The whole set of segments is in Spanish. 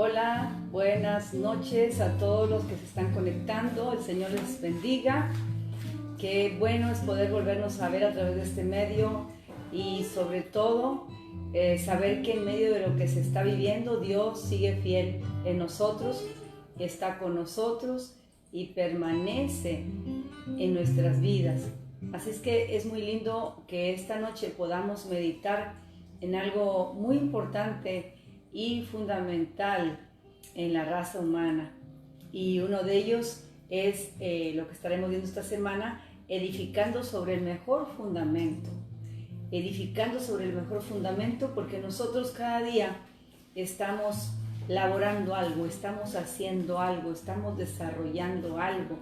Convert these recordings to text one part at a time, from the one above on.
Hola, buenas noches a todos los que se están conectando. El Señor les bendiga. Qué bueno es poder volvernos a ver a través de este medio y sobre todo saber que en medio de lo que se está viviendo, Dios sigue fiel en nosotros, está con nosotros y permanece en nuestras vidas. Así es que es muy lindo que esta noche podamos meditar en algo muy importante y fundamental en la raza humana, y uno de ellos es lo que estaremos viendo esta semana, edificando sobre el mejor fundamento. Edificando sobre el mejor fundamento, porque nosotros cada día estamos laborando algo, estamos haciendo algo, estamos desarrollando algo,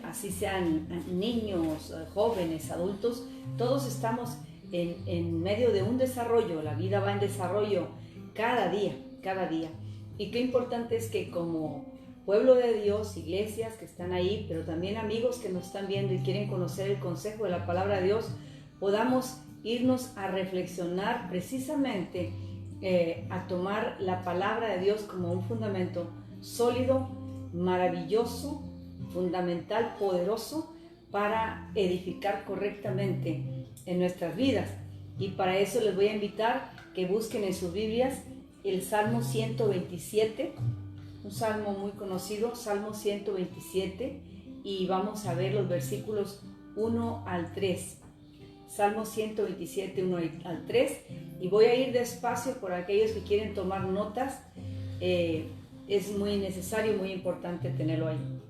así sean niños, jóvenes, adultos, todos estamos en medio de un desarrollo. La vida va en desarrollo cada día, cada día. Y qué importante es que como pueblo de Dios, iglesias que están ahí, pero también amigos que nos están viendo y quieren conocer el consejo de la palabra de Dios, podamos irnos a reflexionar precisamente, a tomar la palabra de Dios como un fundamento sólido, maravilloso, fundamental, poderoso, para edificar correctamente en nuestras vidas. Y para eso les voy a invitar que busquen en sus Biblias el Salmo 127, un salmo muy conocido, Salmo 127, y vamos a ver los versículos 1 al 3. Salmo 127, 1 al 3, y voy a ir despacio por aquellos que quieren tomar notas. Es muy necesario, muy importante tenerlo ahí.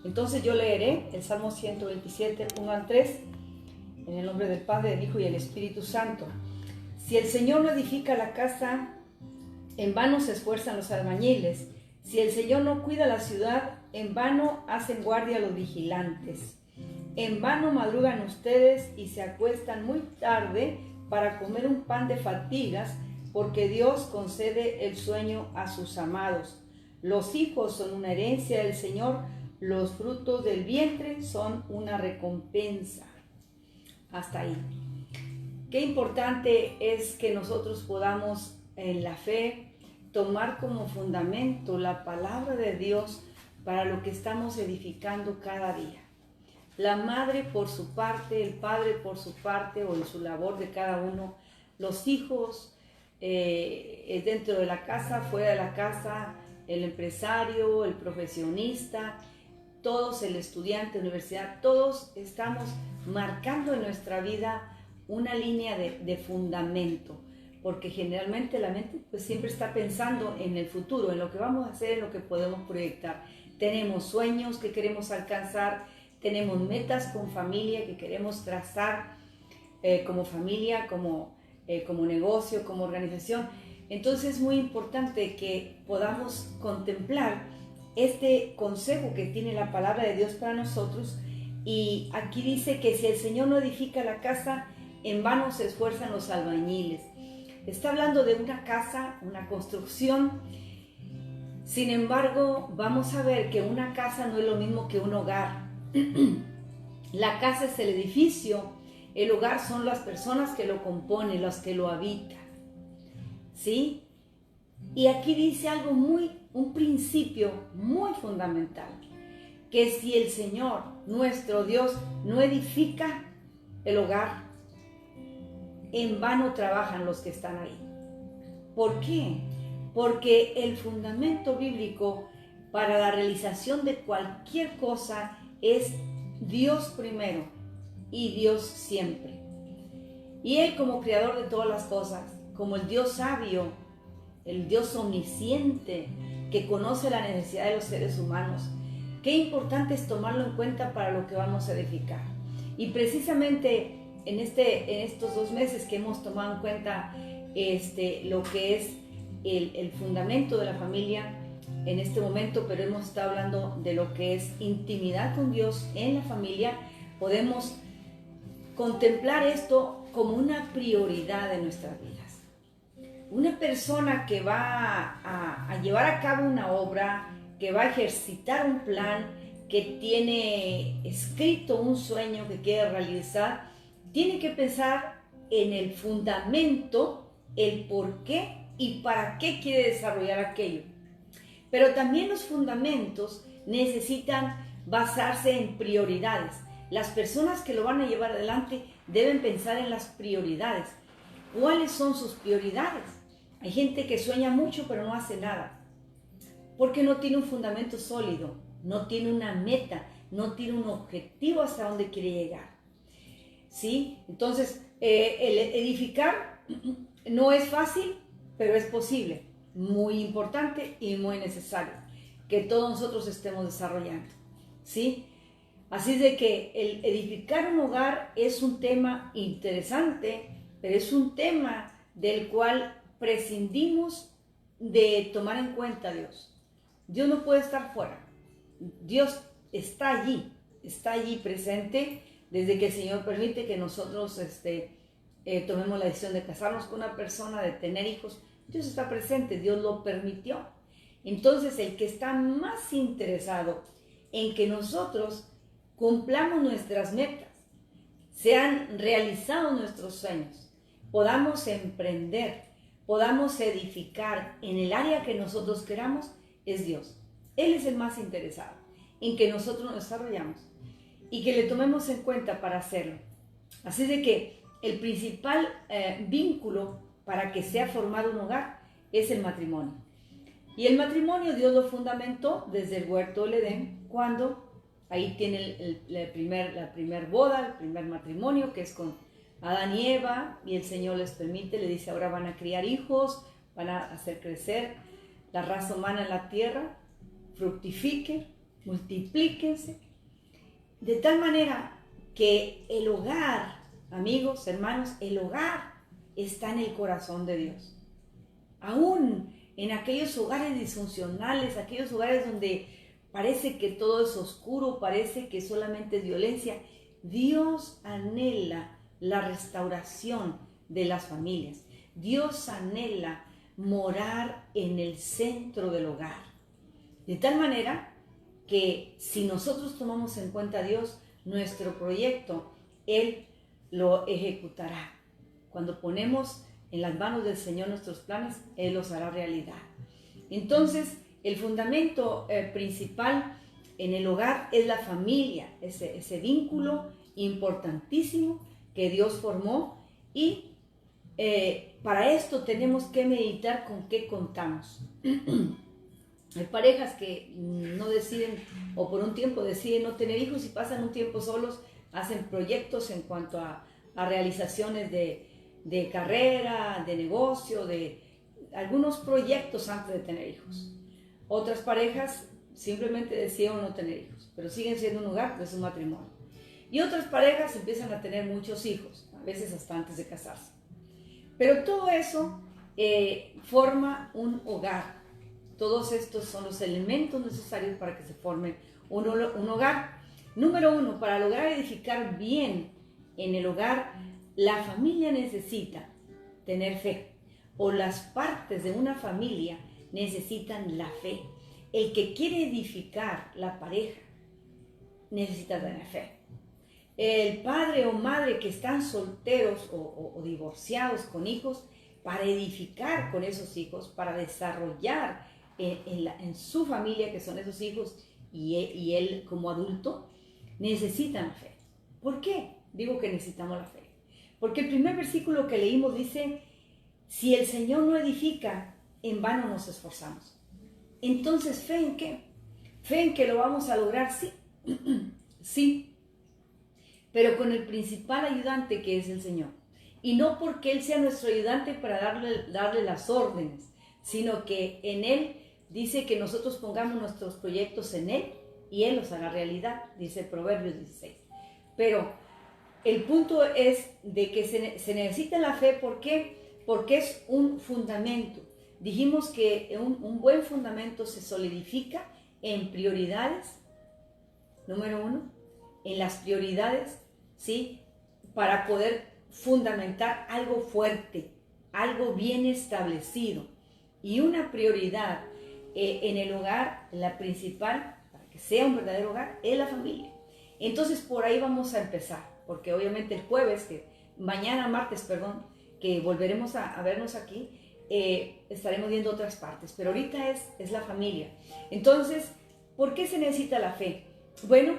Entonces yo leeré el Salmo 127, 1 al 3, en el nombre del Padre, del Hijo y del Espíritu Santo. Si el Señor no edifica la casa, en vano se esfuerzan los albañiles. Si el Señor no cuida la ciudad, en vano hacen guardia los vigilantes. En vano madrugan ustedes y se acuestan muy tarde para comer un pan de fatigas, porque Dios concede el sueño a sus amados. Los hijos son una herencia del Señor, los frutos del vientre son una recompensa. Hasta ahí. Qué importante es que nosotros podamos en la fe tomar como fundamento la palabra de Dios para lo que estamos edificando cada día. La madre por su parte, el padre por su parte, o en su labor de cada uno, los hijos dentro de la casa, fuera de la casa, el empresario, el profesionista, todos, el estudiante de universidad, todos estamos marcando en nuestra vida una línea de fundamento, porque generalmente la mente pues siempre está pensando en el futuro, en lo que vamos a hacer, en lo que podemos proyectar. Tenemos sueños que queremos alcanzar, tenemos metas con familia que queremos trazar, como familia, como negocio, como organización. Entonces es muy importante que podamos contemplar este consejo que tiene la palabra de Dios para nosotros. Y aquí dice que si el Señor no edifica la casa, en vano se esfuerzan los albañiles. Está hablando de una casa, una construcción. Sin embargo, vamos a ver que una casa no es lo mismo que un hogar. La casa es el edificio, el hogar son las personas que lo componen, las que lo habitan. ¿Sí? Y aquí dice algo un principio muy fundamental, que si el Señor, nuestro Dios, no edifica el hogar, en vano trabajan los que están ahí. ¿Por qué? Porque el fundamento bíblico para la realización de cualquier cosa es Dios primero y Dios siempre. Y Él, como creador de todas las cosas, como el Dios sabio, el Dios omnisciente, que conoce la necesidad de los seres humanos, qué importante es tomarlo en cuenta para lo que vamos a edificar. Y precisamente en estos 2 meses que hemos tomado en cuenta lo que es el fundamento de la familia en este momento, pero hemos estado hablando de lo que es intimidad con Dios en la familia, podemos contemplar esto como una prioridad de nuestras vidas. Una persona que va a llevar a cabo una obra, que va a ejercitar un plan, que tiene escrito un sueño que quiere realizar, tiene que pensar en el fundamento, el por qué y para qué quiere desarrollar aquello. Pero también los fundamentos necesitan basarse en prioridades. Las personas que lo van a llevar adelante deben pensar en las prioridades. ¿Cuáles son sus prioridades? Hay gente que sueña mucho pero no hace nada, porque no tiene un fundamento sólido, no tiene una meta, no tiene un objetivo hasta dónde quiere llegar. ¿Sí? Entonces, el edificar no es fácil, pero es posible, muy importante y muy necesario que todos nosotros estemos desarrollando. ¿Sí? Así de que el edificar un hogar es un tema interesante, pero es un tema del cual prescindimos de tomar en cuenta a Dios. Dios no puede estar fuera. Dios está allí presente desde que el Señor permite que nosotros tomemos la decisión de casarnos con una persona, de tener hijos. Dios está presente, Dios lo permitió. Entonces, el que está más interesado en que nosotros cumplamos nuestras metas, sean realizados nuestros sueños, podamos emprender, podamos edificar en el área que nosotros queramos, es Dios. Él es el más interesado en que nosotros nos desarrollamos y que le tomemos en cuenta para hacerlo. Así de que el principal vínculo para que sea formado un hogar es el matrimonio. Y el matrimonio Dios lo fundamentó desde el huerto del Edén, cuando ahí tiene la primer boda, el primer matrimonio, que es con Adán y Eva, y el Señor les permite, le dice, ahora van a criar hijos, van a hacer crecer la raza humana en la tierra, fructifiquen, multiplíquense, de tal manera que el hogar, amigos, hermanos, el hogar está en el corazón de Dios. Aún en aquellos hogares disfuncionales, aquellos hogares donde parece que todo es oscuro, parece que solamente es violencia, Dios anhela la restauración de las familias. Dios anhela morar en el centro del hogar. De tal manera que si nosotros tomamos en cuenta a Dios, nuestro proyecto, Él lo ejecutará. Cuando ponemos en las manos del Señor nuestros planes, Él los hará realidad. Entonces, el fundamento principal en el hogar es la familia, ese vínculo importantísimo que Dios formó, y para esto tenemos que meditar con qué contamos. Hay parejas que no deciden, o por un tiempo deciden no tener hijos y pasan un tiempo solos, hacen proyectos en cuanto a realizaciones de carrera, de negocio, de algunos proyectos antes de tener hijos. Otras parejas simplemente deciden no tener hijos, pero siguen siendo un hogar, es un matrimonio. Y otras parejas empiezan a tener muchos hijos, a veces hasta antes de casarse. Pero todo eso forma un hogar. Todos estos son los elementos necesarios para que se forme un hogar. Número 1, para lograr edificar bien en el hogar, la familia necesita tener fe, o las partes de una familia necesitan la fe. El que quiere edificar la pareja necesita tener fe. El padre o madre que están solteros o divorciados con hijos, para edificar con esos hijos, para desarrollar en su familia, que son esos hijos, y él como adulto, necesitan fe. ¿Por qué digo que necesitamos la fe? Porque el primer versículo que leímos dice, si el Señor no edifica, en vano nos esforzamos. Entonces, ¿fe en qué? ¿Fe en que lo vamos a lograr? Sí. Sí. Pero con el principal ayudante, que es el Señor. Y no porque Él sea nuestro ayudante para darle las órdenes, sino que en Él dice que nosotros pongamos nuestros proyectos en Él y Él los hará realidad, dice Proverbios 16. Pero el punto es de que se necesita la fe. ¿Por qué? Porque es un fundamento. Dijimos que un buen fundamento se solidifica en prioridades. Número 1, en las prioridades, ¿sí? Para poder fundamentar algo fuerte, algo bien establecido. Y una prioridad en el hogar, la principal, para que sea un verdadero hogar, es la familia. Entonces, por ahí vamos a empezar, porque obviamente el jueves, mañana martes, que volveremos a vernos aquí, estaremos viendo otras partes, pero ahorita es la familia. Entonces, ¿por qué se necesita la fe? Bueno,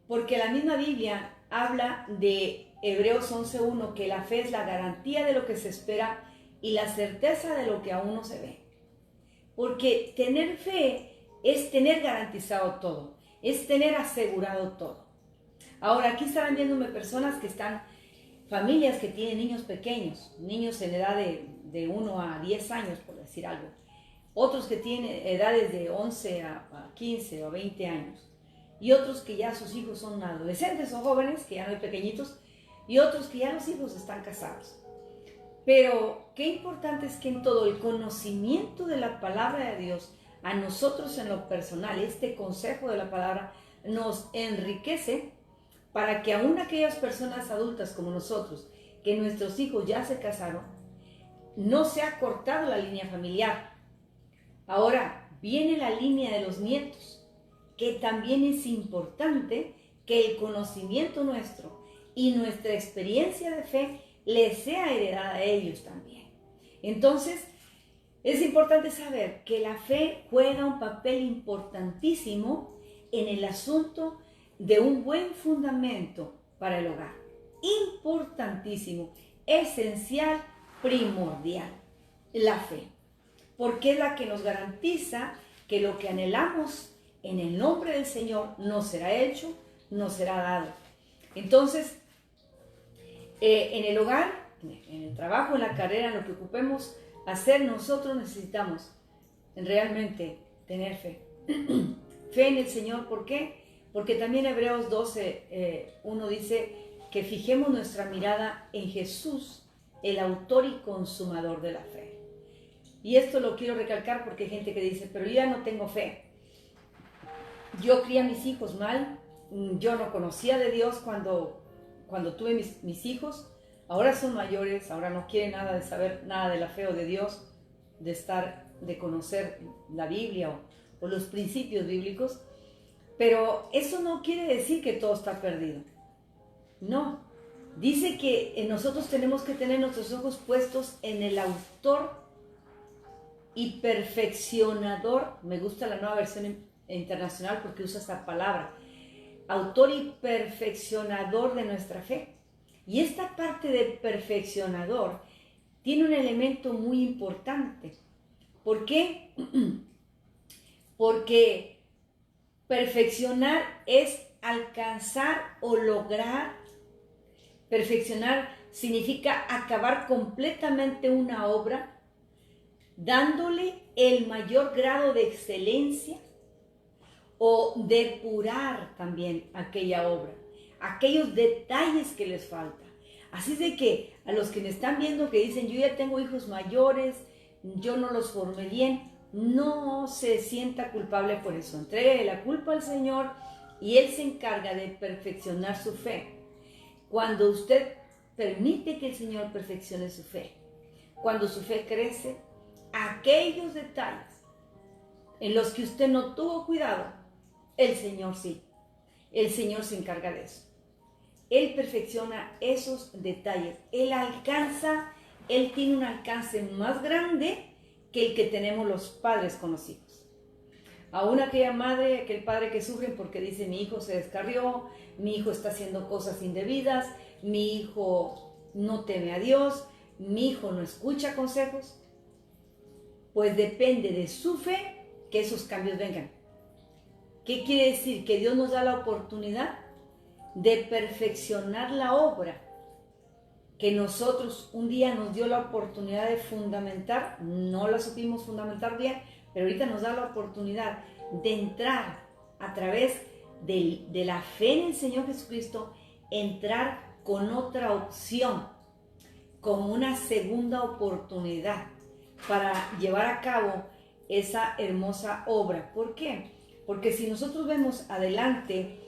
porque la misma Biblia habla de Hebreos 11:1, que la fe es la garantía de lo que se espera y la certeza de lo que aún no se ve. Porque tener fe es tener garantizado todo, es tener asegurado todo. Ahora, aquí estarán viéndome personas que están, familias que tienen niños pequeños, niños en edad de 1 a 10 años, por decir algo. Otros que tienen edades de 11 a 15 o 20 años. Y otros que ya sus hijos son adolescentes o jóvenes, que ya no hay pequeñitos. Y otros que ya los hijos están casados. Pero qué importante es que en todo el conocimiento de la palabra de Dios, a nosotros en lo personal, este consejo de la palabra nos enriquece para que aún aquellas personas adultas como nosotros, que nuestros hijos ya se casaron, no se ha cortado la línea familiar. Ahora viene la línea de los nietos, que también es importante que el conocimiento nuestro y nuestra experiencia de fe les sea heredada a ellos también. Entonces, es importante saber que la fe juega un papel importantísimo en el asunto de un buen fundamento para el hogar. Importantísimo, esencial, primordial, la fe. Porque es la que nos garantiza que lo que anhelamos en el nombre del Señor nos será hecho, nos será dado. Entonces, en el hogar, en el trabajo, en la carrera, en lo que ocupemos hacer, nosotros necesitamos realmente tener fe. Fe en el Señor, ¿por qué? Porque también Hebreos 12:1 dice que fijemos nuestra mirada en Jesús, el autor y consumador de la fe. Y esto lo quiero recalcar porque hay gente que dice, pero yo ya no tengo fe. Yo crié a mis hijos mal, yo no conocía de Dios cuando tuve mis hijos, ahora son mayores, ahora no quieren nada de saber nada de la fe o de Dios, de conocer la Biblia o los principios bíblicos, pero eso no quiere decir que todo está perdido. No, dice que nosotros tenemos que tener nuestros ojos puestos en el autor y perfeccionador, me gusta la nueva versión internacional porque usa esta palabra, autor y perfeccionador de nuestra fe. Y esta parte de perfeccionador tiene un elemento muy importante. ¿Por qué? Porque perfeccionar es alcanzar o lograr. Perfeccionar significa acabar completamente una obra, dándole el mayor grado de excelencia o depurar también aquella obra, aquellos detalles que les falta. Así es de que a los que me están viendo que dicen, yo ya tengo hijos mayores, yo no los formé bien, no se sienta culpable por eso. Entregue la culpa al Señor y Él se encarga de perfeccionar su fe. Cuando usted permite que el Señor perfeccione su fe, cuando su fe crece, aquellos detalles en los que usted no tuvo cuidado, el Señor sí. El Señor se encarga de eso. Él perfecciona esos detalles. Él tiene un alcance más grande que el que tenemos los padres con los hijos. Aún aquella madre, aquel padre que sufren porque dice, mi hijo se descarrió, mi hijo está haciendo cosas indebidas, mi hijo no teme a Dios, mi hijo no escucha consejos. Pues depende de su fe que esos cambios vengan. ¿Qué quiere decir? Que Dios nos da la oportunidad de perfeccionar la obra que nosotros un día nos dio la oportunidad de fundamentar, no la supimos fundamentar bien, pero ahorita nos da la oportunidad de entrar a través de la fe en el Señor Jesucristo, entrar con otra opción, como una segunda oportunidad para llevar a cabo esa hermosa obra. ¿Por qué? Porque si nosotros vemos adelante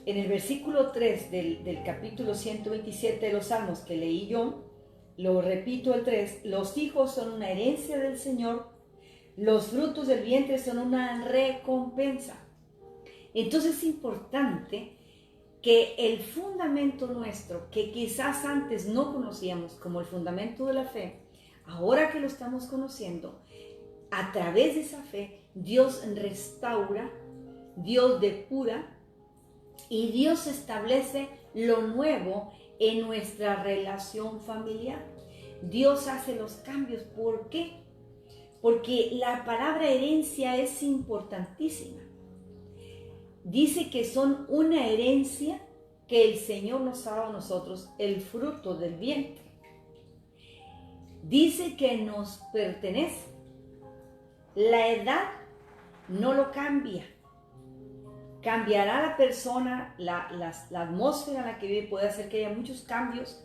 en el versículo 3 del capítulo 127 de los Salmos que leí yo, lo repito el 3, los hijos son una herencia del Señor, los frutos del vientre son una recompensa. Entonces es importante que el fundamento nuestro, que quizás antes no conocíamos como el fundamento de la fe, ahora que lo estamos conociendo, a través de esa fe, Dios restaura, Dios depura y Dios establece lo nuevo en nuestra relación familiar. Dios hace los cambios. ¿Por qué? Porque la palabra herencia es importantísima. Dice que son una herencia que el Señor nos ha dado a nosotros, el fruto del vientre. Dice que nos pertenece. La edad no lo cambia. Cambiará la persona, la atmósfera en la que vive, puede hacer que haya muchos cambios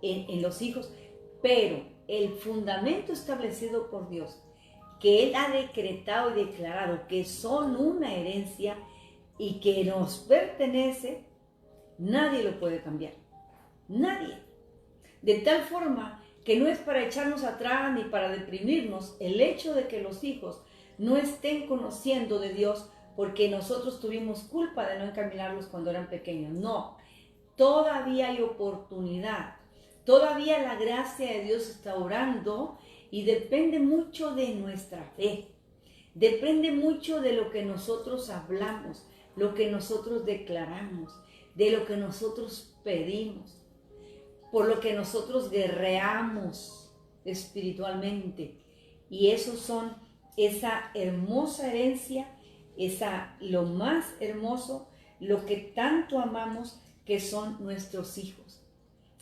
en los hijos, pero el fundamento establecido por Dios, que Él ha decretado y declarado que son una herencia y que nos pertenece, nadie lo puede cambiar. Nadie. De tal forma que no es para echarnos atrás ni para deprimirnos el hecho de que los hijos no estén conociendo de Dios porque nosotros tuvimos culpa de no encaminarlos cuando eran pequeños. No, todavía hay oportunidad. Todavía la gracia de Dios está orando y depende mucho de nuestra fe. Depende mucho de lo que nosotros hablamos, lo que nosotros declaramos, de lo que nosotros pedimos, por lo que nosotros guerreamos espiritualmente. Y esos son esa hermosa herencia, lo más hermoso, lo que tanto amamos, que son nuestros hijos.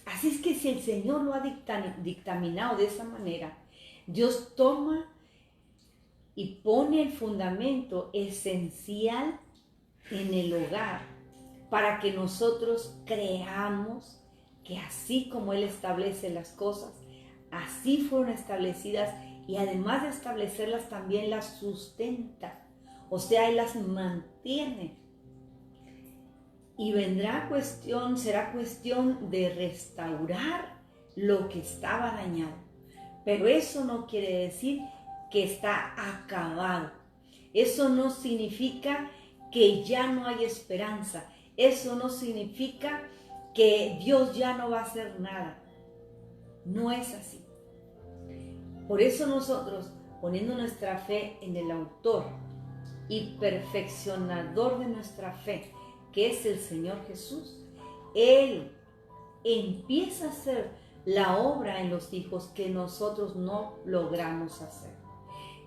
Así es que si el Señor lo ha dictaminado de esa manera, Dios toma y pone el fundamento esencial en el hogar para que nosotros creamos que así como Él establece las cosas, así fueron establecidas, y además de establecerlas también las sustenta, o sea, Él las mantiene. Y será cuestión de restaurar lo que estaba dañado. Pero eso no quiere decir que está acabado. Eso no significa que ya no hay esperanza. Eso no significa que Dios ya no va a hacer nada. No es así. Por eso nosotros, poniendo nuestra fe en el autor y perfeccionador de nuestra fe, que es el Señor Jesús, Él empieza a hacer la obra en los hijos que nosotros no logramos hacer,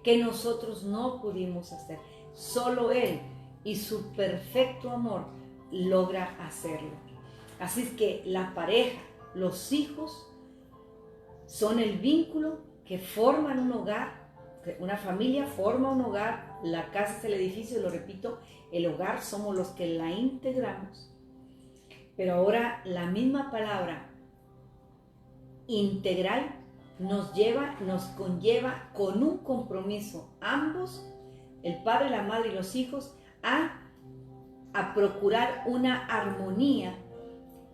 que nosotros no pudimos hacer. Solo Él y su perfecto amor logra hacerlo. Así es que la pareja, los hijos, son el vínculo que forman un hogar. Una familia forma un hogar, la casa es el edificio, lo repito, el hogar somos los que la integramos. Pero ahora la misma palabra integral nos conlleva con un compromiso, ambos, el padre, la madre y los hijos, a procurar una armonía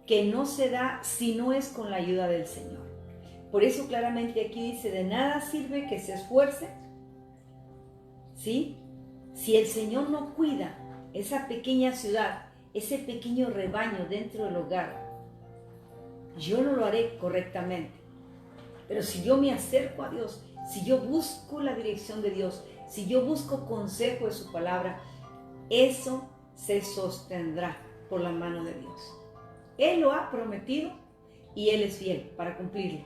que no se da si no es con la ayuda del Señor. Por eso claramente aquí dice, de nada sirve que se esfuerce, ¿sí? Si el Señor no cuida esa pequeña ciudad, ese pequeño rebaño dentro del hogar, yo no lo haré correctamente. Pero si yo me acerco a Dios, si yo busco la dirección de Dios, si yo busco consejo de su palabra, eso se sostendrá por la mano de Dios. Él lo ha prometido y Él es fiel para cumplirlo.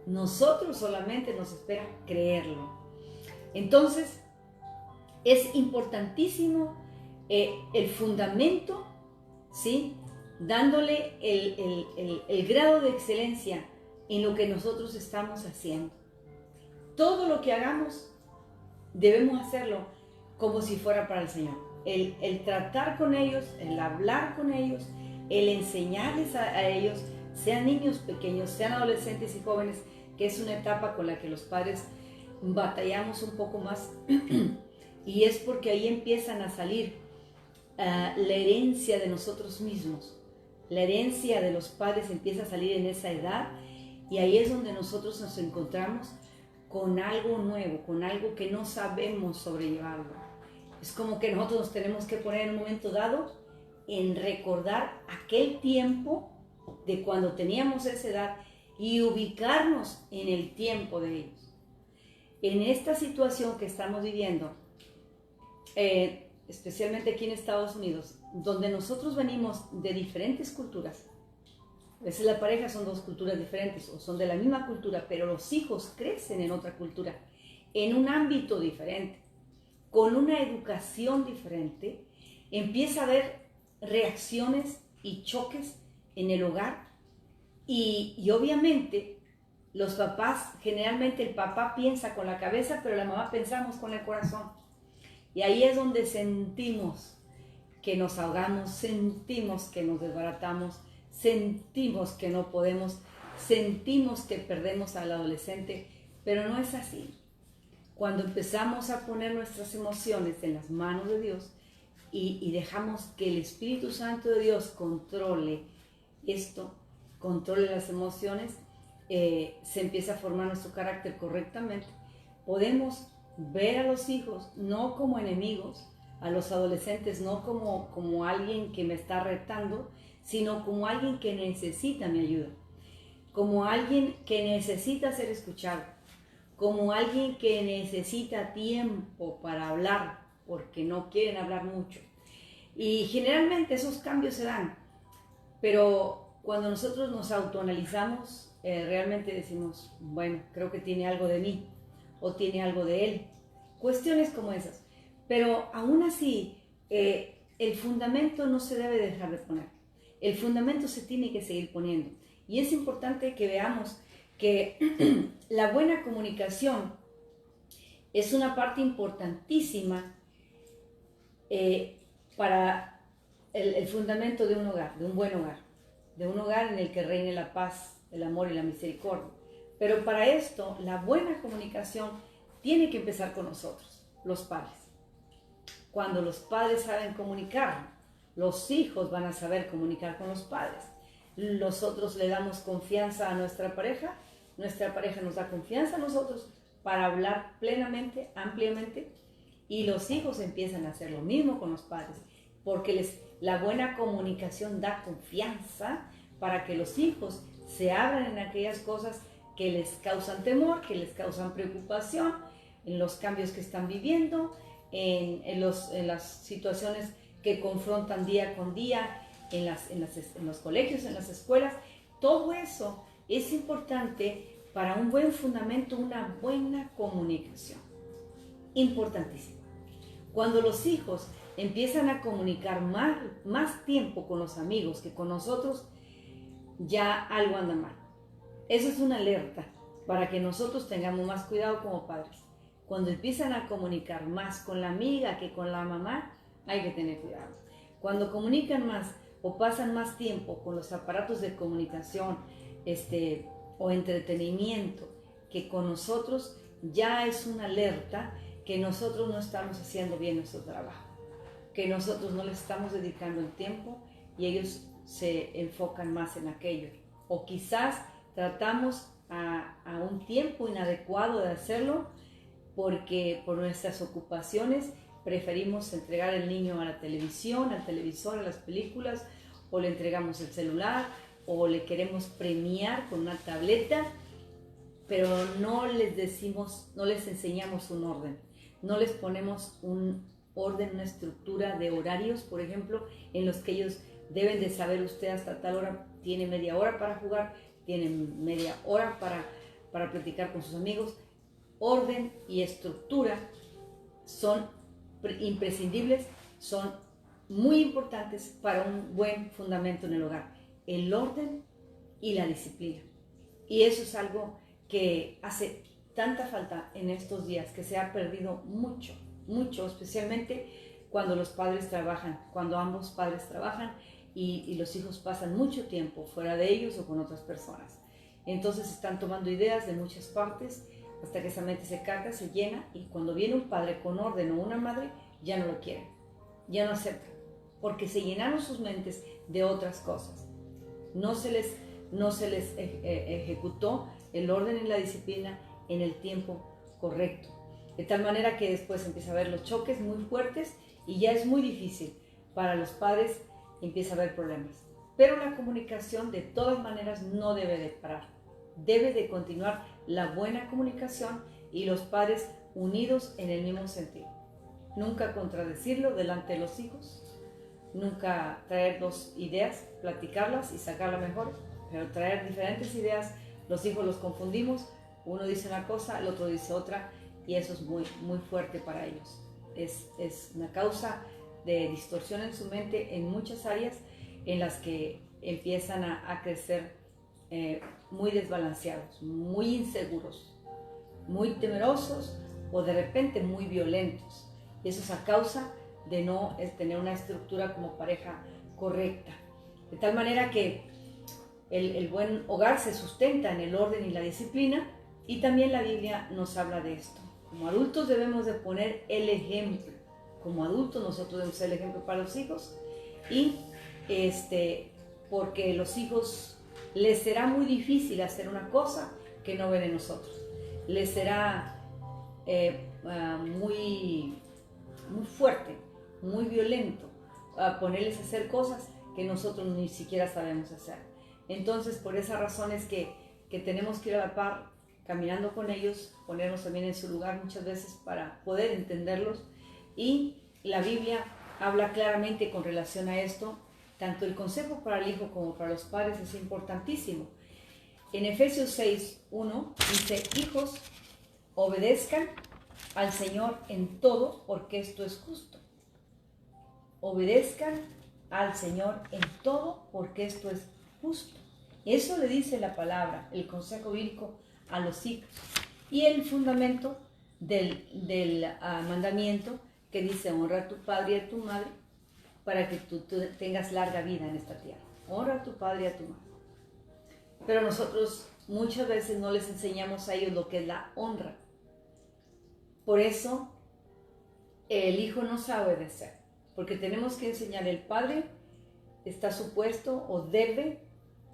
Nosotros solamente nos espera creerlo. Entonces, es importantísimo el fundamento, ¿sí? Dándole el grado de excelencia en lo que nosotros estamos haciendo. Todo lo que hagamos, debemos hacerlo como si fuera para el Señor. El tratar con ellos, el hablar con ellos, el enseñarles a ellos, sean niños pequeños, sean adolescentes y jóvenes, que es una etapa con la que los padres batallamos un poco más, y es porque ahí empiezan a salir la herencia de nosotros mismos. La herencia de los padres empieza a salir en esa edad, y ahí es donde nosotros nos encontramos con algo nuevo, con algo que no sabemos sobrellevarlo. Es como que nosotros nos tenemos que poner en un momento dado en recordar aquel tiempo de cuando teníamos esa edad y ubicarnos en el tiempo de ellos. En esta situación que estamos viviendo, especialmente aquí en Estados Unidos, donde nosotros venimos de diferentes culturas, a veces la pareja son dos culturas diferentes o son de la misma cultura, pero los hijos crecen en otra cultura, en un ámbito diferente, con una educación diferente, empieza a haber reacciones y choques en el hogar y obviamente los papás, generalmente el papá piensa con la cabeza, pero la mamá pensamos con el corazón. Y ahí es donde sentimos que nos ahogamos, sentimos que nos desbaratamos, sentimos que no podemos, sentimos que perdemos al adolescente, pero no es así. Cuando empezamos a poner nuestras emociones en las manos de Dios y dejamos que el Espíritu Santo de Dios controle esto, controle las emociones, se empieza a formar nuestro carácter correctamente. Podemos ver a los hijos no como enemigos, a los adolescentes no como alguien que me está retando, sino como alguien que necesita mi ayuda, como alguien que necesita ser escuchado, como alguien que necesita tiempo para hablar, porque no quieren hablar mucho. Y generalmente esos cambios se dan, pero cuando nosotros nos autoanalizamos, realmente decimos, bueno, creo que tiene algo de mí, o tiene algo de él. Cuestiones como esas. Pero aún así, el fundamento no se debe dejar de poner. El fundamento se tiene que seguir poniendo. Y es importante que veamos que la buena comunicación es una parte importantísima para el fundamento de un hogar, de un buen hogar, de un hogar en el que reine la paz, el amor y la misericordia. Pero para esto, la buena comunicación tiene que empezar con nosotros, los padres. Cuando los padres saben comunicar, los hijos van a saber comunicar con los padres. Nosotros le damos confianza a nuestra pareja nos da confianza a nosotros para hablar plenamente, ampliamente, y los hijos empiezan a hacer lo mismo con los padres, porque la buena comunicación da confianza para que los hijos se abran en aquellas cosas que les causan temor, que les causan preocupación, en los cambios que están viviendo, en las situaciones que confrontan día con día, en los colegios, en las escuelas. Todo eso es importante para un buen fundamento, una buena comunicación. Importantísimo. Cuando los hijos empiezan a comunicar más tiempo con los amigos que con nosotros, ya algo anda mal. Eso es una alerta para que nosotros tengamos más cuidado como padres. Cuando empiezan a comunicar más con la amiga que con la mamá, hay que tener cuidado. Cuando comunican más o pasan más tiempo con los aparatos de comunicación o entretenimiento que con nosotros, ya es una alerta que nosotros no estamos haciendo bien nuestro trabajo, que nosotros no les estamos dedicando el tiempo y ellos se enfocan más en aquello. O quizás tratamos a un tiempo inadecuado de hacerlo porque por nuestras ocupaciones preferimos entregar el niño a la televisión, al televisor, a las películas, o le entregamos el celular, o le queremos premiar con una tableta, pero no les enseñamos un orden, no les ponemos un orden, una estructura de horarios, por ejemplo, en los que ellos deben de saber, usted hasta tal hora tiene media hora para jugar, tiene media hora para platicar con sus amigos. Orden y estructura son imprescindibles, son muy importantes para un buen fundamento en el hogar. El orden y la disciplina. Y eso es algo que hace tanta falta en estos días, que se ha perdido mucho, especialmente cuando los padres trabajan, cuando ambos padres trabajan y los hijos pasan mucho tiempo fuera de ellos o con otras personas. Entonces están tomando ideas de muchas partes hasta que esa mente se carga, se llena, y cuando viene un padre con orden o una madre, ya no lo quieren, ya no aceptan, porque se llenaron sus mentes de otras cosas. No se les ejecutó el orden y la disciplina en el tiempo correcto. De tal manera que después empieza a haber los choques muy fuertes y ya es muy difícil para los padres, empieza a haber problemas. Pero la comunicación de todas maneras no debe de parar. debe de continuar la buena comunicación y los padres unidos en el mismo sentido. Nunca contradecirlo delante de los hijos, nunca traer dos ideas, platicarlas y sacarla mejor, pero traer diferentes ideas, los hijos los confundimos, uno dice una cosa, el otro dice otra, y eso es muy, muy fuerte para ellos. Es una causa de distorsión en su mente en muchas áreas en las que empiezan a crecer muy desbalanceados, muy inseguros, muy temerosos o de repente muy violentos. Y eso es a causa de no tener una estructura como pareja correcta. De tal manera que el buen hogar se sustenta en el orden y la disciplina, y también la Biblia nos habla de esto. Como adultos debemos de poner el ejemplo. Como adultos nosotros debemos ser el ejemplo para los hijos, y porque los hijos les será muy difícil hacer una cosa que no ven en nosotros. Les será muy fuerte, muy violento, ponerles a hacer cosas que nosotros ni siquiera sabemos hacer. Entonces, por esa razón es que tenemos que ir a la par, caminando con ellos, ponernos también en su lugar muchas veces para poder entenderlos. Y la Biblia habla claramente con relación a esto. Tanto el consejo para el hijo como para los padres es importantísimo. En Efesios 6:1 dice: hijos, obedezcan al Señor en todo, porque esto es justo. Obedezcan al Señor en todo, porque esto es justo. Eso le dice la palabra, el consejo bíblico a los hijos. Y el fundamento del mandamiento que dice: honra a tu padre y a tu madre, para que tú tengas larga vida en esta tierra. Honra a tu padre y a tu madre. Pero nosotros muchas veces no les enseñamos a ellos lo que es la honra. Por eso el hijo no sabe obedecer, porque tenemos que enseñar. El padre está supuesto o debe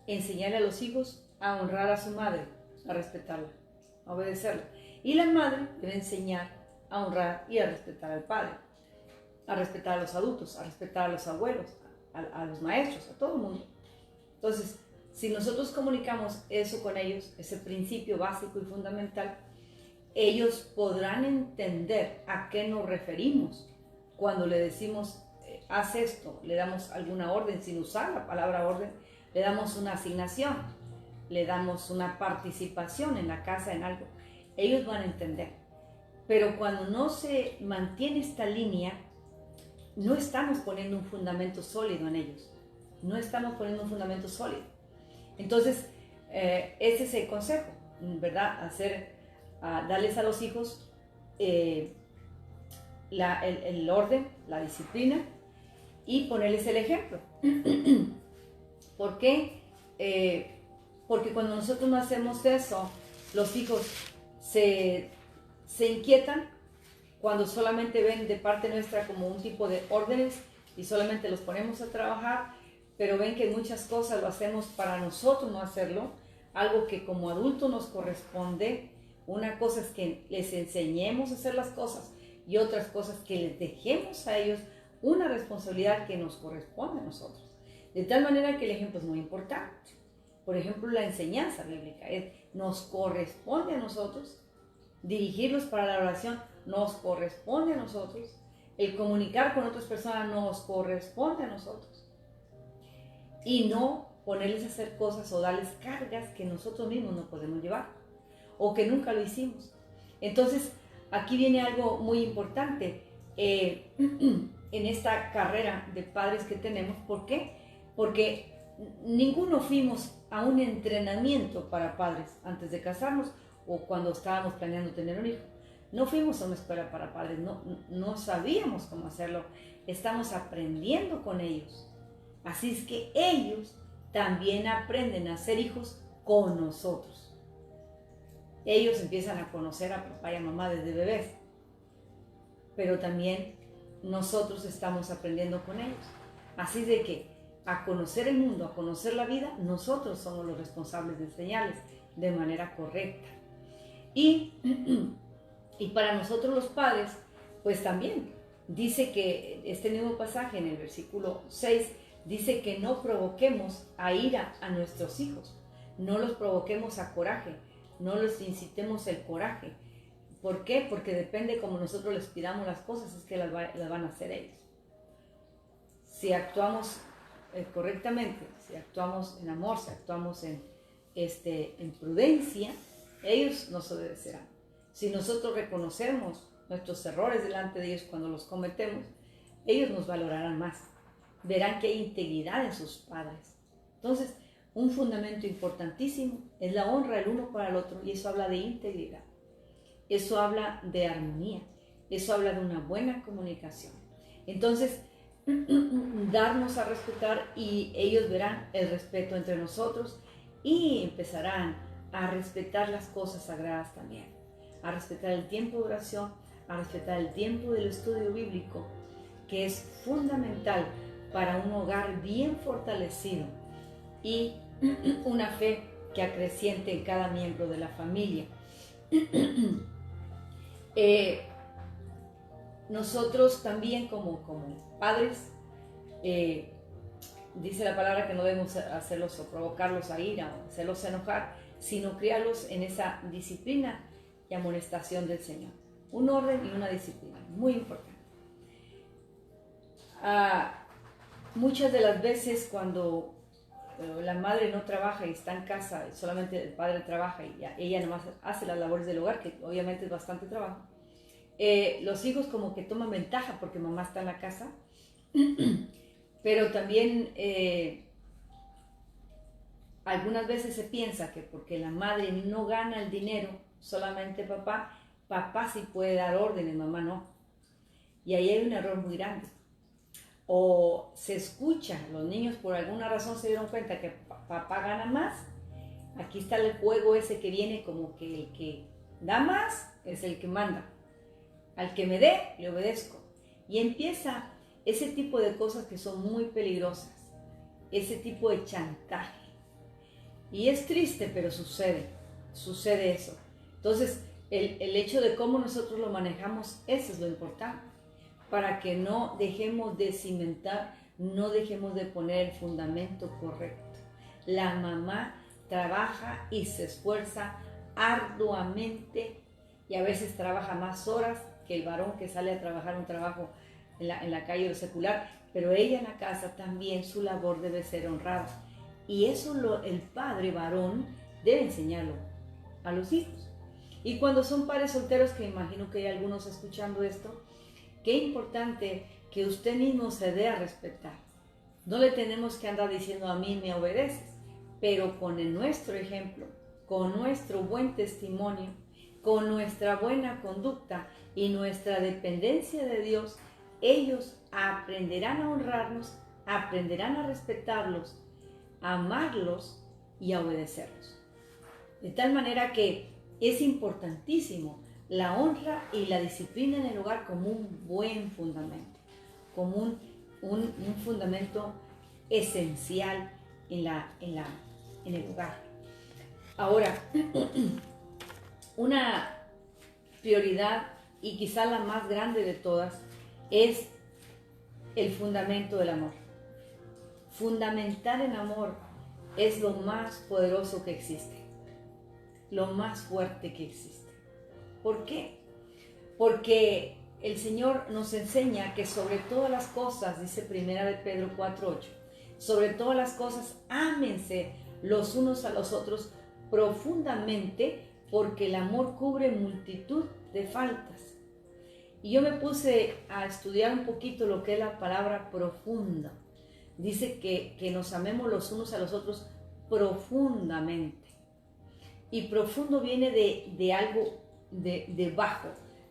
enseñarle a los hijos a honrar a su madre, a respetarla, a obedecerla. Y la madre debe enseñar a honrar y a respetar al padre, a respetar a los adultos, a respetar a los abuelos, a los maestros, a todo el mundo. Entonces, si nosotros comunicamos eso con ellos, ese principio básico y fundamental, ellos podrán entender a qué nos referimos cuando le decimos haz esto, le damos alguna orden sin usar la palabra orden, le damos una asignación, le damos una participación en la casa en algo. Ellos van a entender. Pero cuando no se mantiene esta línea, no estamos poniendo un fundamento sólido en ellos. No estamos poniendo un fundamento sólido. Entonces, ese es el consejo, ¿verdad? Darles a los hijos el orden, la disciplina, y ponerles el ejemplo. ¿Por qué? Porque cuando nosotros no hacemos eso, los hijos se inquietan cuando solamente ven de parte nuestra como un tipo de órdenes y solamente los ponemos a trabajar, pero ven que muchas cosas lo hacemos para nosotros no hacerlo, algo que como adultos nos corresponde. Una cosa es que les enseñemos a hacer las cosas y otras cosas que les dejemos a ellos una responsabilidad que nos corresponde a nosotros. De tal manera que el ejemplo es muy importante. Por ejemplo, la enseñanza bíblica nos corresponde a nosotros. Dirigirlos para la oración nos corresponde a nosotros. El comunicar con otras personas nos corresponde a nosotros. Y no ponerles a hacer cosas o darles cargas que nosotros mismos no podemos llevar o que nunca lo hicimos. Entonces, aquí viene algo muy importante en esta carrera de padres que tenemos. ¿Por qué? Porque ninguno fuimos a un entrenamiento para padres antes de casarnos o cuando estábamos planeando tener un hijo. No fuimos a una escuela para padres, no sabíamos cómo hacerlo. Estamos aprendiendo con ellos. Así es que ellos también aprenden a ser hijos con nosotros. Ellos empiezan a conocer a papá y a mamá desde bebés, pero también nosotros estamos aprendiendo con ellos. Así de que a conocer el mundo, a conocer la vida, nosotros somos los responsables de enseñarles de manera correcta. Y para nosotros los padres, pues también dice que este mismo pasaje en el versículo 6 dice que no provoquemos a ira a nuestros hijos. no los provoquemos a coraje, no los incitemos el coraje. ¿Por qué? Porque depende como nosotros les pidamos las cosas, es que las van a hacer ellos. Si actuamos correctamente, si actuamos en amor, si actuamos en prudencia, ellos nos obedecerán. Si nosotros reconocemos nuestros errores delante de ellos cuando los cometemos, ellos nos valorarán más. Verán que hay integridad en sus padres. Entonces, un fundamento importantísimo es la honra el uno para el otro, y eso habla de integridad. Eso habla de armonía. Eso habla de una buena comunicación. Entonces, darnos a respetar, y ellos verán el respeto entre nosotros y empezarán a respetar las cosas sagradas también, a respetar el tiempo de oración, a respetar el tiempo del estudio bíblico, que es fundamental para un hogar bien fortalecido y una fe que acreciente en cada miembro de la familia. Nosotros también como padres, dice la palabra que no debemos hacerlos o provocarlos a ira o hacerlos enojar, sino criarlos en esa disciplina y amonestación del Señor. Un orden y una disciplina, muy importante. Muchas de las veces cuando la madre no trabaja y está en casa, solamente el padre trabaja y ella nomás hace las labores del hogar, que obviamente es bastante trabajo, los hijos como que toman ventaja porque mamá está en la casa, pero también algunas veces se piensa que porque la madre no gana el dinero, solamente papá sí puede dar órdenes, mamá no. Y ahí hay un error muy grande. O se escucha, los niños por alguna razón se dieron cuenta que papá gana más. Aquí está el juego ese que viene como que el que da más es el que manda. Al que me dé, le obedezco. Y empieza ese tipo de cosas que son muy peligrosas, ese tipo de chantaje. Y es triste, pero sucede eso. Entonces, el hecho de cómo nosotros lo manejamos, eso es lo importante, para que no dejemos de cimentar, no dejemos de poner el fundamento correcto. La mamá trabaja y se esfuerza arduamente y a veces trabaja más horas que el varón que sale a trabajar un trabajo en la calle o secular, pero ella en la casa también su labor debe ser honrada. Y eso el padre varón debe enseñarlo a los hijos. Y cuando son padres solteros, que imagino que hay algunos escuchando esto, qué importante que usted mismo se dé a respetar. No le tenemos que andar diciendo a mí me obedeces, pero con nuestro ejemplo, con nuestro buen testimonio, con nuestra buena conducta y nuestra dependencia de Dios, ellos aprenderán a honrarnos, aprenderán a respetarlos, a amarlos y a obedecerlos. De tal manera que es importantísimo la honra y la disciplina en el hogar como un buen fundamento, como un fundamento esencial en el hogar. Ahora, una prioridad y quizá la más grande de todas es el fundamento del amor. Fundamentar en amor es lo más poderoso que existe, lo más fuerte que existe. ¿Por qué? Porque el Señor nos enseña que sobre todas las cosas, dice Primera de Pedro 4:8, sobre todas las cosas ámense los unos a los otros profundamente, porque el amor cubre multitud de faltas. Y yo me puse a estudiar un poquito lo que es la palabra profunda. Dice que nos amemos los unos a los otros profundamente. Y profundo viene de algo de bajo,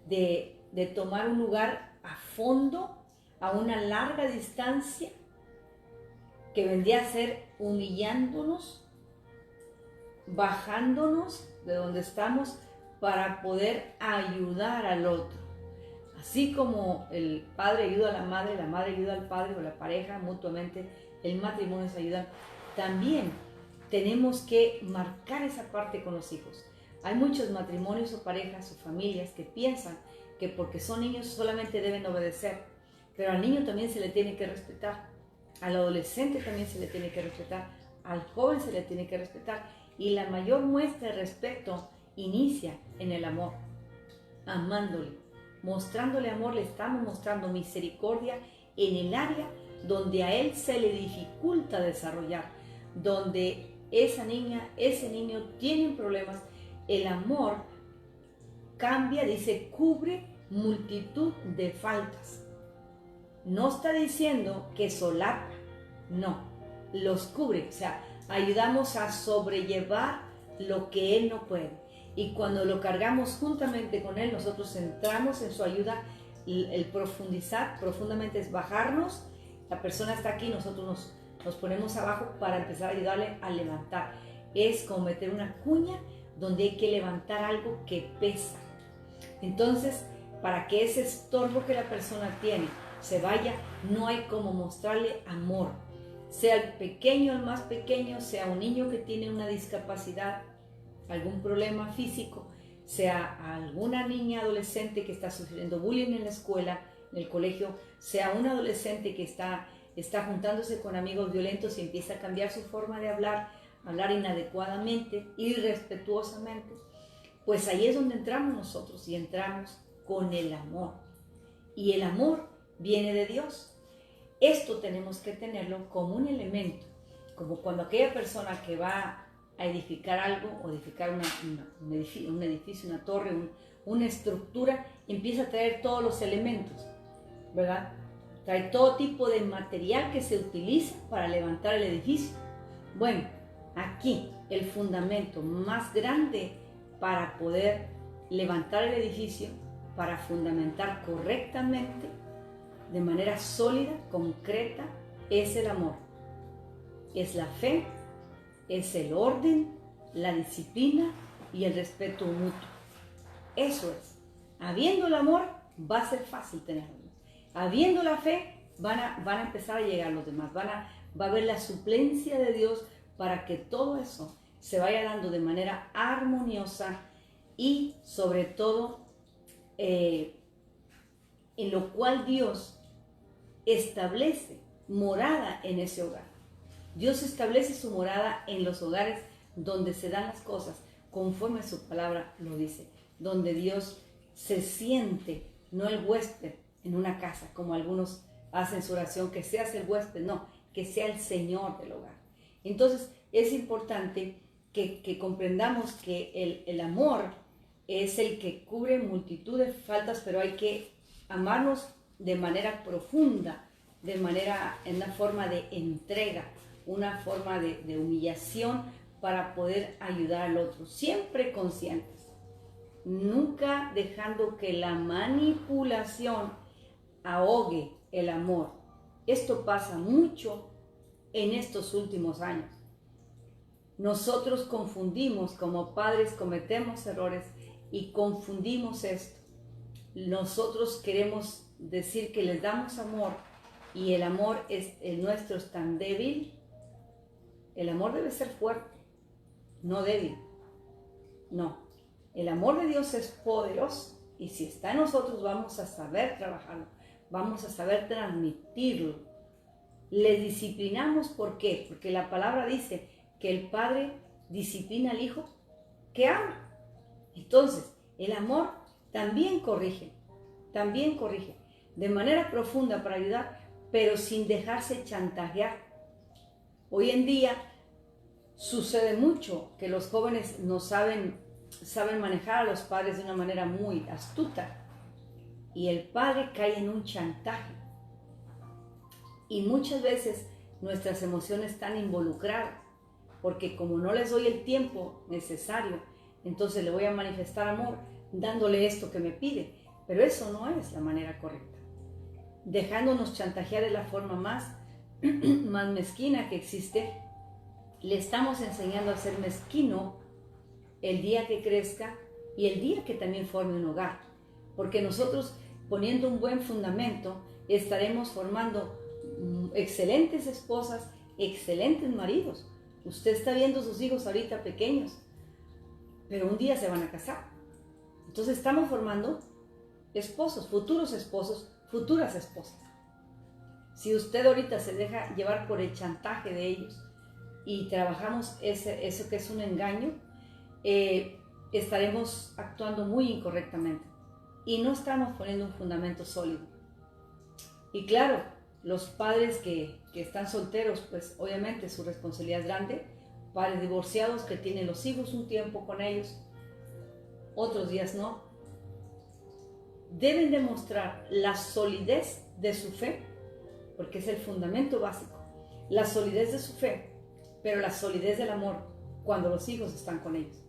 de tomar un lugar a fondo, a una larga distancia, que vendría a ser humillándonos, bajándonos de donde estamos para poder ayudar al otro. Así como el padre ayuda a la madre ayuda al padre, o la pareja mutuamente, el matrimonio se ayuda, también tenemos que marcar esa parte con los hijos. Hay muchos matrimonios o parejas o familias que piensan que porque son niños solamente deben obedecer, pero al niño también se le tiene que respetar, al adolescente también se le tiene que respetar, al joven se le tiene que respetar, Y la mayor muestra de respeto inicia en el amor, amándole, mostrándole amor. Le estamos mostrando misericordia en el área donde a él se le dificulta desarrollar, donde esa niña, ese niño tienen problemas. El amor cambia, dice, cubre multitud de faltas. No está diciendo que solapa, no, los cubre, o sea, ayudamos a sobrellevar lo que él no puede. Y cuando lo cargamos juntamente con él, nosotros entramos en su ayuda. El profundizar profundamente es bajarnos. La persona está aquí, nosotros nos ponemos abajo para empezar a ayudarle a levantar. Es como meter una cuña donde hay que levantar algo que pesa. Entonces, para que ese estorbo que la persona tiene se vaya, no hay como mostrarle amor. Sea el pequeño, el más pequeño, sea un niño que tiene una discapacidad, algún problema físico, sea alguna niña adolescente que está sufriendo bullying en la escuela, en el colegio, sea un adolescente que está juntándose con amigos violentos y empieza a cambiar su forma de hablar inadecuadamente, irrespetuosamente, pues ahí es donde entramos nosotros, y entramos con el amor. Y el amor viene de Dios. Esto tenemos que tenerlo como un elemento, como cuando aquella persona que va a edificar algo, o edificar un edificio, una torre, una estructura, empieza a traer todos los elementos, ¿verdad? Trae todo tipo de material que se utiliza para levantar el edificio. Bueno, aquí el fundamento más grande para poder levantar el edificio, para fundamentar correctamente, de manera sólida, concreta, es el amor. Es la fe, es el orden, la disciplina y el respeto mutuo. Eso es. Habiendo el amor, va a ser fácil tenerlo. Habiendo la fe, van a empezar a llegar los demás. Va a haber la suplencia de Dios para que todo eso se vaya dando de manera armoniosa y sobre todo en lo cual Dios establece morada en ese hogar. Dios establece su morada en los hogares donde se dan las cosas conforme su palabra lo dice, donde Dios se siente, no el huésped en una casa, como algunos hacen su oración, que seas el huésped, no, que sea el Señor del hogar. Entonces es importante que comprendamos que el amor es el que cubre multitud de faltas, pero hay que amarnos de manera profunda, en una forma de entrega, una forma de humillación para poder ayudar al otro, siempre conscientes, nunca dejando que la manipulación ahogue el amor. Esto pasa mucho en estos últimos años. Nosotros confundimos, como padres cometemos errores y confundimos esto. Nosotros queremos decir que les damos amor y el amor el nuestro es tan débil. El amor debe ser fuerte, no débil. No, el amor de Dios es poderoso y si está en nosotros vamos a saber trabajarlo, vamos a saber transmitirlo. Le disciplinamos, ¿por qué? Porque la palabra dice que el Padre disciplina al Hijo que ama. Entonces, el amor también corrige de manera profunda para ayudar, pero sin dejarse chantajear. Hoy en día sucede mucho que los jóvenes no saben manejar a los padres de una manera muy astuta y el padre cae en un chantaje. Y muchas veces nuestras emociones están involucradas, porque como no les doy el tiempo necesario, entonces le voy a manifestar amor dándole esto que me pide. Pero eso no es la manera correcta. Dejándonos chantajear es la forma más mezquina que existe. Le estamos enseñando a ser mezquino el día que crezca y el día que también forme un hogar. Porque nosotros, poniendo un buen fundamento, estaremos formando excelentes esposas, excelentes maridos. Usted está viendo a sus hijos ahorita pequeños, pero un día se van a casar. Entonces estamos formando esposos, futuras esposas. Si usted ahorita se deja llevar por el chantaje de ellos, y trabajamos eso que es un engaño, estaremos actuando muy incorrectamente y no estamos poniendo un fundamento sólido. Y claro, los padres que están solteros, pues obviamente su responsabilidad es grande. Padres divorciados que tienen los hijos un tiempo con ellos, otros días no, deben demostrar la solidez de su fe, porque es el fundamento básico, la solidez de su fe, pero la solidez del amor cuando los hijos están con ellos.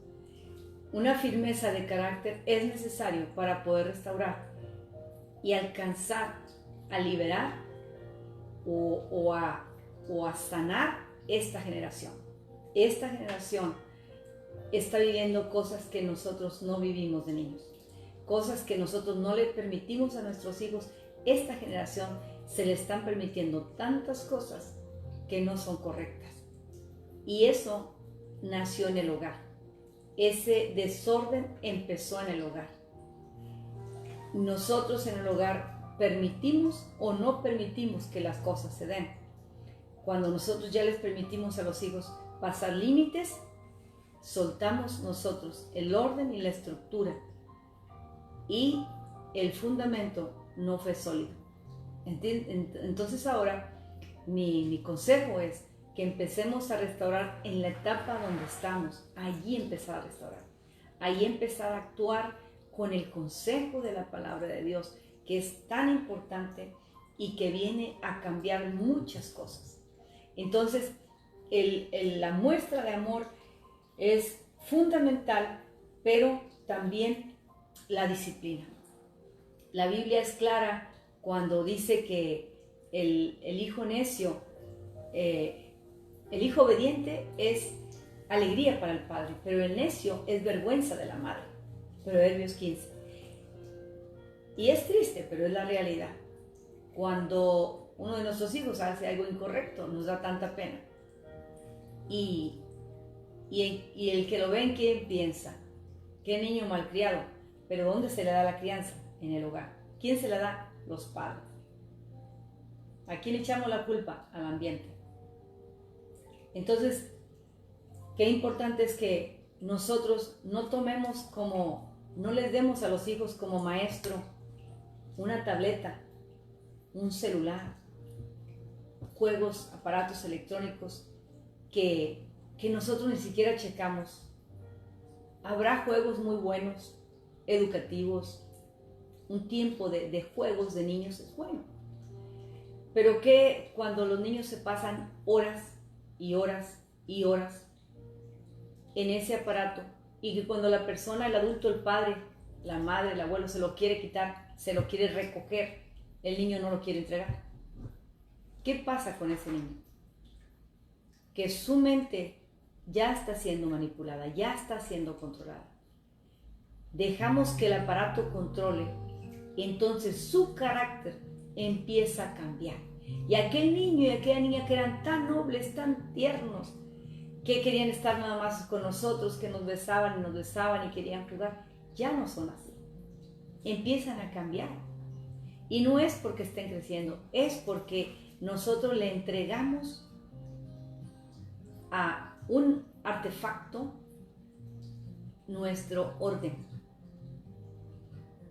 Una firmeza de carácter es necesario para poder restaurar y alcanzar a liberar o a sanar esta generación. Esta generación está viviendo cosas que nosotros no vivimos de niños, cosas que nosotros no le permitimos a nuestros hijos. Esta generación se le están permitiendo tantas cosas que no son correctas. Y eso nació en el hogar. Ese desorden empezó en el hogar. Nosotros en el hogar permitimos o no permitimos que las cosas se den. Cuando nosotros ya les permitimos a los hijos pasar límites, soltamos nosotros el orden y la estructura y el fundamento no fue sólido. Entonces ahora mi consejo es que empecemos a restaurar en la etapa donde estamos. Allí empezar a restaurar, allí empezar a actuar con el consejo de la palabra de Dios, que es tan importante y que viene a cambiar muchas cosas. Entonces la muestra de amor es fundamental, pero también la disciplina. La Biblia es clara cuando dice que el hijo necio, el hijo obediente es alegría para el padre, pero el necio es vergüenza de la madre. Proverbios 15. Y es triste, pero es la realidad. Cuando uno de nuestros hijos hace algo incorrecto, nos da tanta pena. Y el que lo ve, ¿en quién piensa? Qué niño malcriado. Pero ¿dónde se le da la crianza? En el hogar. ¿Quién se la da? Los padres. ¿A quién le echamos la culpa? Al ambiente. Entonces, qué importante es que nosotros no les demos a los hijos como maestro una tableta, un celular, juegos, aparatos electrónicos que nosotros ni siquiera checamos. Habrá juegos muy buenos, educativos, un tiempo de juegos de niños es bueno. Pero que cuando los niños se pasan horas y horas y horas en ese aparato, y que cuando la persona, el adulto, el padre, la madre, el abuelo se lo quiere quitar, se lo quiere recoger, el niño no lo quiere entregar. ¿Qué pasa con ese niño? Que su mente ya está siendo manipulada, ya está siendo controlada. Dejamos que el aparato controle, y entonces su carácter empieza a cambiar. Y aquel niño y aquella niña que eran tan nobles, tan tiernos, que querían estar nada más con nosotros, que nos besaban y querían jugar, ya no son así. Empiezan a cambiar. Y no es porque estén creciendo, es porque nosotros le entregamos a un artefacto nuestro orden.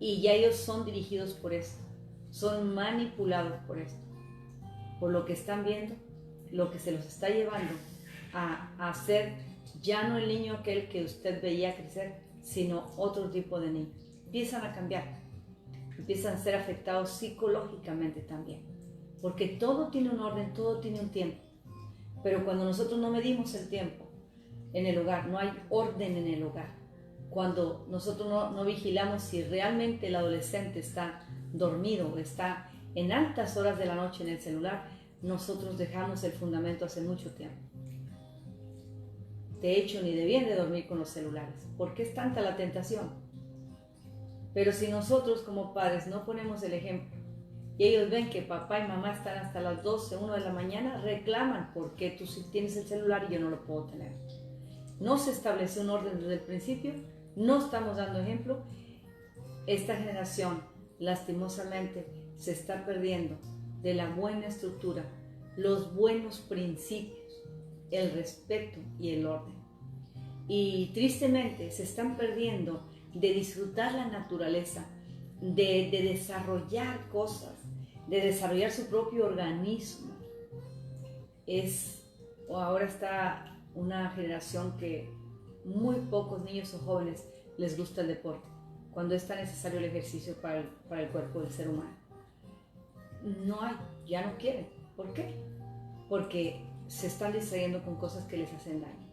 Y ya ellos son dirigidos por esto, son manipulados por esto, por lo que están viendo, lo que se los está llevando a ser ya no el niño aquel que usted veía crecer, sino otro tipo de niño. Empiezan a cambiar, empiezan a ser afectados psicológicamente también, porque todo tiene un orden, todo tiene un tiempo. Pero cuando nosotros no medimos el tiempo en el hogar, no hay orden en el hogar. Cuando nosotros no vigilamos si realmente el adolescente está dormido o está en altas horas de la noche en el celular, nosotros dejamos el fundamento hace mucho tiempo. De hecho, ni debían de dormir con los celulares, porque es tanta la tentación. Pero si nosotros como padres no ponemos el ejemplo, y ellos ven que papá y mamá están hasta las 12, 1 de la mañana, reclaman porque tú sí tienes el celular y yo no lo puedo tener. No se estableció un orden desde el principio, no estamos dando ejemplo. Esta generación, lastimosamente, se está perdiendo de la buena estructura, los buenos principios. el respeto y el orden. Y tristemente se están perdiendo de disfrutar la naturaleza, de desarrollar cosas, de desarrollar su propio organismo. Ahora está una generación que muy pocos niños o jóvenes les gusta el deporte, cuando es tan necesario el ejercicio para el cuerpo del ser humano. No hay, ya no quieren. ¿Por qué? Porque se están distrayendo con cosas que les hacen daño.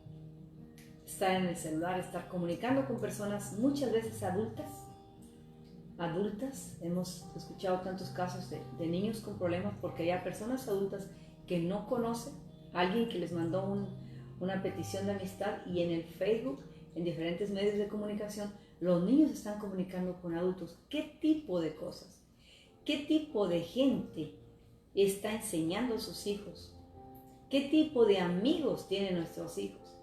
Estar en el celular, estar comunicando con personas muchas veces adultas. Hemos escuchado tantos casos de niños con problemas porque hay personas adultas que no conocen a alguien que les mandó una petición de amistad, y en el Facebook, en diferentes medios de comunicación, los niños están comunicando con adultos. ¿Qué tipo de cosas? ¿Qué tipo de gente está enseñando a sus hijos? ¿Qué tipo de amigos tienen nuestros hijos?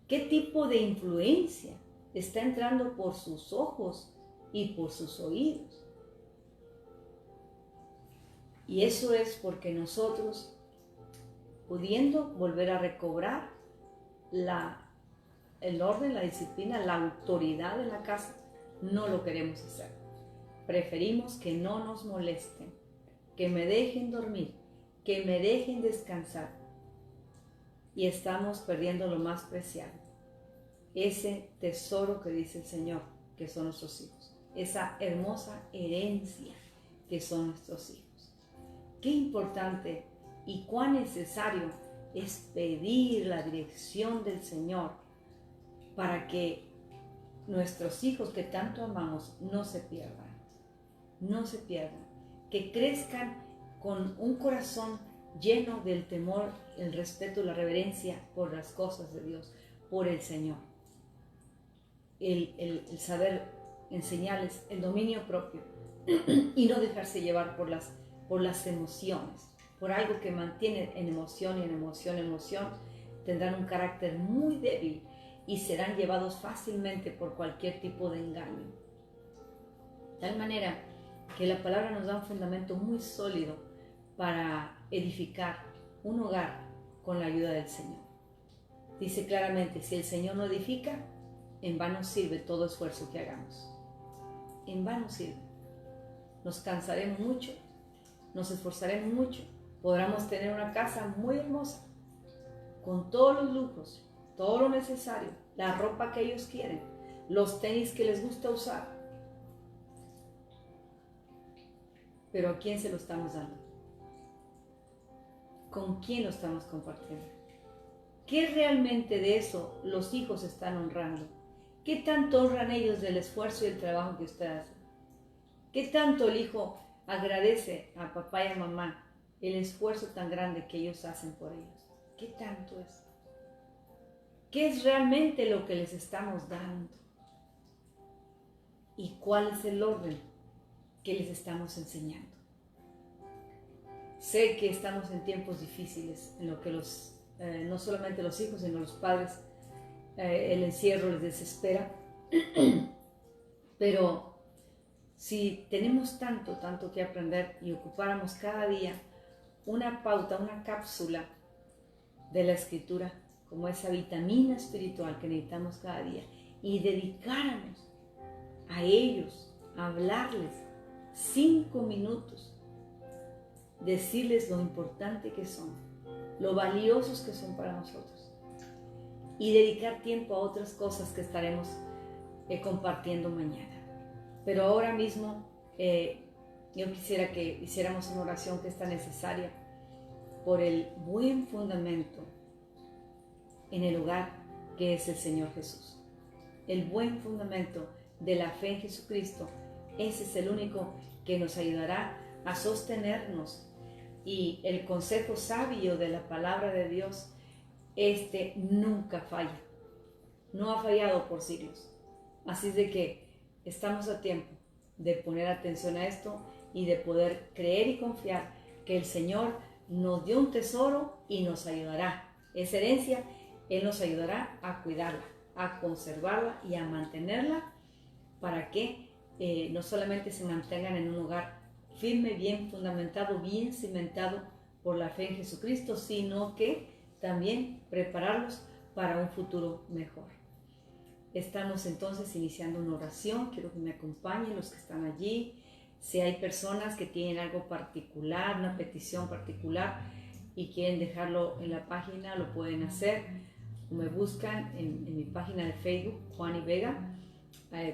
¿Qué tipo de influencia está entrando por sus ojos y por sus oídos? Y eso es porque nosotros, pudiendo volver a recobrar el orden, la disciplina, la autoridad en la casa, no lo queremos hacer. Preferimos que no nos molesten, que me dejen dormir, que me dejen descansar. Y estamos perdiendo lo más preciado, ese tesoro que dice el Señor, que son nuestros hijos, esa hermosa herencia que son nuestros hijos. Qué importante y cuán necesario es pedir la dirección del Señor para que nuestros hijos que tanto amamos no se pierdan, que crezcan con un corazón lleno del temor, el respeto, la reverencia por las cosas de Dios, por el Señor. El saber enseñarles el dominio propio y no dejarse llevar por las emociones, por algo que mantiene en emoción, tendrán un carácter muy débil y serán llevados fácilmente por cualquier tipo de engaño. De tal manera que la palabra nos da un fundamento muy sólido para edificar un hogar con la ayuda del Señor. Dice claramente, si el Señor no edifica, en vano sirve todo esfuerzo que hagamos. En vano sirve. Nos cansaremos mucho, nos esforzaremos mucho, podremos tener una casa muy hermosa, con todos los lujos, todo lo necesario, la ropa que ellos quieren, los tenis que les gusta usar. Pero ¿a quién se lo estamos dando? ¿Con quién lo estamos compartiendo? ¿Qué realmente de eso los hijos están honrando? ¿Qué tanto honran ellos del esfuerzo y el trabajo que usted hace? ¿Qué tanto el hijo agradece a papá y a mamá el esfuerzo tan grande que ellos hacen por ellos? ¿Qué tanto es? ¿Qué es realmente lo que les estamos dando? ¿Y cuál es el orden que les estamos enseñando? Sé que estamos en tiempos difíciles en lo que no solamente los hijos, sino los padres, el encierro les desespera, pero si tenemos tanto que aprender y ocupáramos cada día una pauta, una cápsula de la Escritura, como esa vitamina espiritual que necesitamos cada día, y dedicáramos a ellos, a hablarles 5 minutos, decirles lo importante que son, lo valiosos que son para nosotros, y dedicar tiempo a otras cosas que estaremos compartiendo mañana. Pero ahora mismo yo quisiera que hiciéramos una oración que es tan necesaria por el buen fundamento en el hogar que es el Señor Jesús. El buen fundamento de la fe en Jesucristo, ese es el único que nos ayudará a sostenernos. Y el consejo sabio de la palabra de Dios, nunca falla. No ha fallado por siglos. Así es de que estamos a tiempo de poner atención a esto y de poder creer y confiar que el Señor nos dio un tesoro y nos ayudará. Esa herencia, Él nos ayudará a cuidarla, a conservarla y a mantenerla para que no solamente se mantengan en un hogar firme, bien fundamentado, bien cimentado por la fe en Jesucristo, sino que también prepararlos para un futuro mejor. Estamos entonces iniciando una oración. Quiero que me acompañen los que están allí. Si hay personas que tienen algo particular, una petición particular y quieren dejarlo en la página, lo pueden hacer. Me buscan en mi página de Facebook, Juani Vega.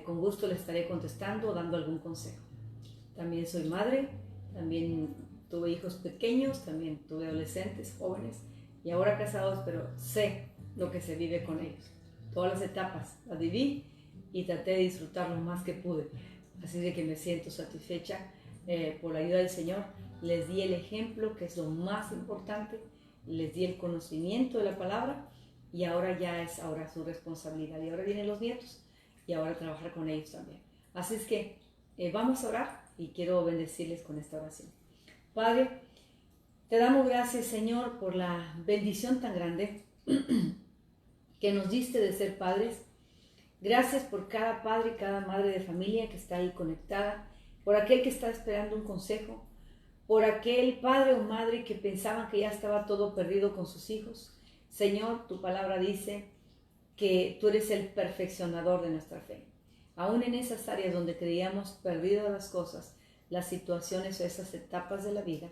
Con gusto les estaré contestando o dando algún consejo. También soy madre, también tuve hijos pequeños, también tuve adolescentes, jóvenes y ahora casados, pero sé lo que se vive con ellos. Todas las etapas las viví y traté de disfrutar lo más que pude. Así de que me siento satisfecha por la ayuda del Señor. Les di el ejemplo, que es lo más importante, les di el conocimiento de la palabra y ahora ya es su responsabilidad. Y ahora vienen los nietos y ahora trabajar con ellos también. Así es que vamos a orar y quiero bendecirles con esta oración. Padre, te damos gracias, Señor, por la bendición tan grande que nos diste de ser padres. Gracias por cada padre y cada madre de familia que está ahí conectada, por aquel que está esperando un consejo, por aquel padre o madre que pensaban que ya estaba todo perdido con sus hijos. Señor, tu palabra dice que tú eres el perfeccionador de nuestra fe. Aún en esas áreas donde creíamos perdidas las cosas, las situaciones o esas etapas de la vida,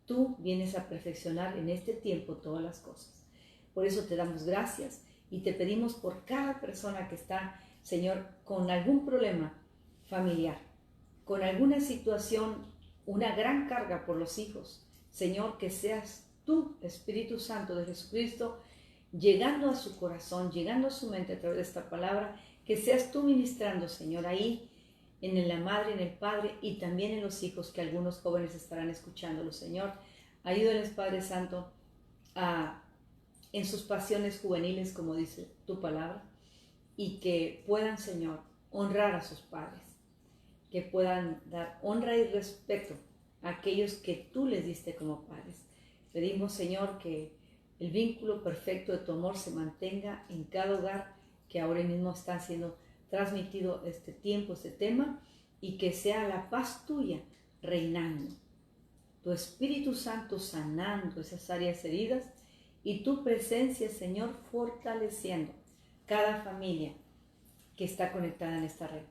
tú vienes a perfeccionar en este tiempo todas las cosas. Por eso te damos gracias y te pedimos por cada persona que está, Señor, con algún problema familiar, con alguna situación, una gran carga por los hijos. Señor, que seas tú, Espíritu Santo de Jesucristo, llegando a su corazón, llegando a su mente a través de esta palabra, que seas tú ministrando, Señor, ahí en la madre, en el padre y también en los hijos, que algunos jóvenes estarán escuchándolo, Señor. Ayúdales, Padre Santo, en sus pasiones juveniles, como dice tu palabra, y que puedan, Señor, honrar a sus padres, que puedan dar honra y respeto a aquellos que tú les diste como padres. Pedimos, Señor, que el vínculo perfecto de tu amor se mantenga en cada hogar que ahora mismo está siendo transmitido este tiempo, este tema, y que sea la paz tuya reinando, tu Espíritu Santo sanando esas áreas heridas y tu presencia, Señor, fortaleciendo cada familia que está conectada en esta red,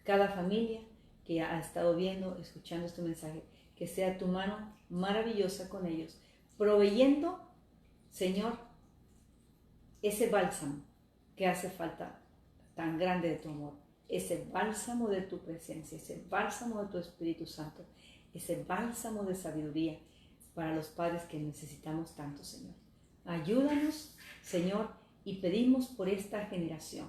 cada familia que ha estado viendo, escuchando este mensaje, que sea tu mano maravillosa con ellos, proveyendo, Señor, ese bálsamo que hace falta tan grande de tu amor, ese bálsamo de tu presencia, ese bálsamo de tu Espíritu Santo, ese bálsamo de sabiduría para los padres que necesitamos tanto, Señor. Ayúdanos, Señor, y pedimos por esta generación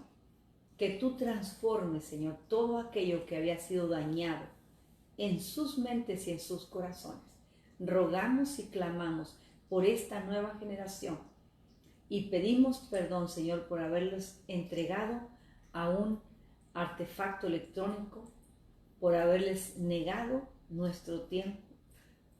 que tú transformes, Señor, todo aquello que había sido dañado en sus mentes y en sus corazones. Rogamos y clamamos por esta nueva generación y pedimos perdón, Señor, por haberlos entregado a un artefacto electrónico, por haberles negado nuestro tiempo,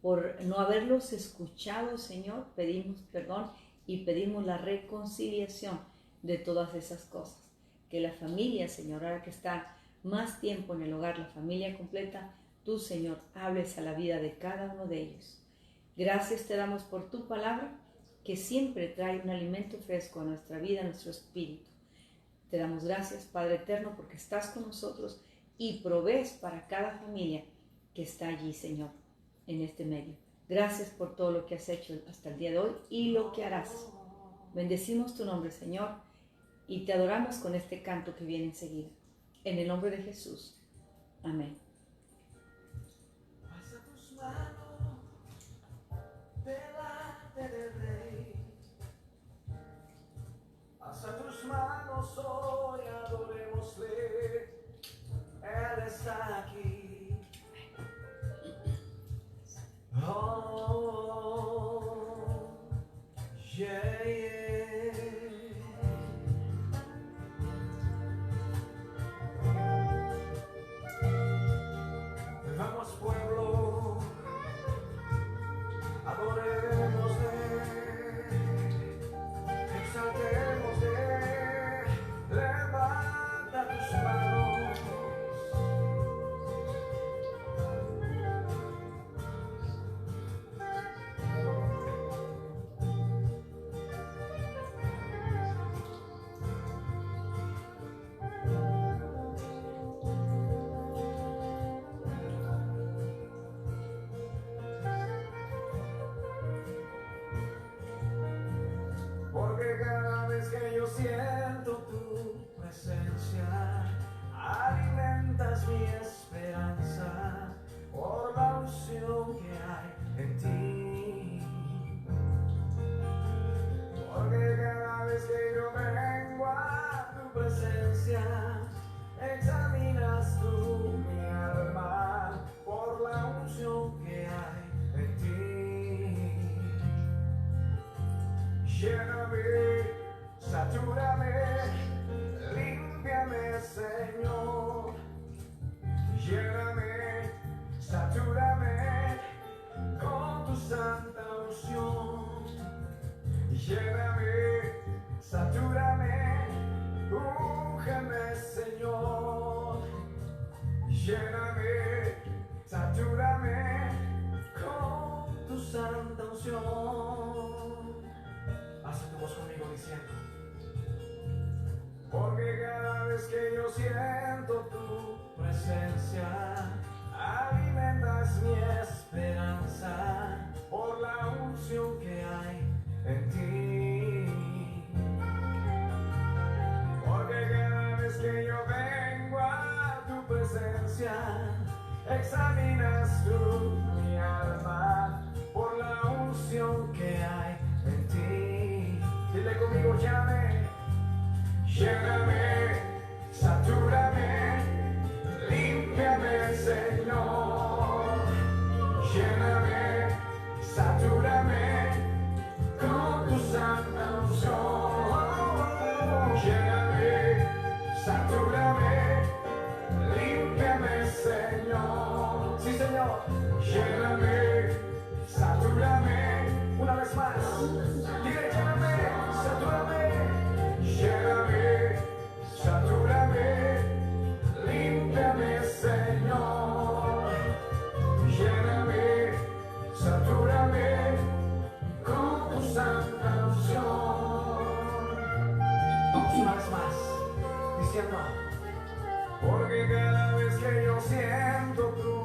por no haberlos escuchado, Señor. Pedimos perdón y pedimos la reconciliación de todas esas cosas. Que la familia, Señor, ahora que está más tiempo en el hogar, la familia completa, tú, Señor, hables a la vida de cada uno de ellos. Gracias te damos por tu palabra, que siempre trae un alimento fresco a nuestra vida, a nuestro espíritu. Te damos gracias, Padre eterno, porque estás con nosotros y provees para cada familia que está allí, Señor, en este medio. Gracias por todo lo que has hecho hasta el día de hoy y lo que harás. Bendecimos tu nombre, Señor, y te adoramos con este canto que viene enseguida. En el nombre de Jesús. Amén. Pasa tus manos delante del Rey. Pasa tus manos hoy, adorémosle. Él está aquí. Oh, yeah, yeah. Lléname, satúrame, límpiame, Señor. Lléname, satúrame con tu santa unción. Lléname, satúrame, úngeme, Señor. Lléname, satúrame con tu santa unción. Haz tu voz conmigo diciendo: porque cada vez que yo siento tu presencia, alimentas mi esperanza por la unción que hay en ti. Porque cada vez que yo vengo a tu presencia, examinas tú mi alma por la unción que hay en ti. Dile conmigo: lléname, satúrame, límpiame, Señor. Lléname, satúrame con tu santa unción. Lléname, satúrame, límpiame, Señor. Sí, Señor. Lléname, satúrame. Una vez más. Dile: lléname, satúrame. Lléname, satúrame, límpiame, Señor. Lléname, satúrame con tu santa unción. Vamos una vez más, diciendo: porque cada vez que yo siento tu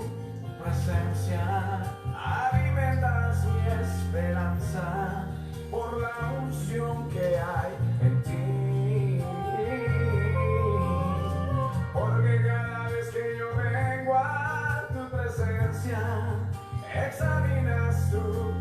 presencia, alimentas mi esperanza por la unción que hay en ti. Porque cada vez que yo vengo a tu presencia, examinas tú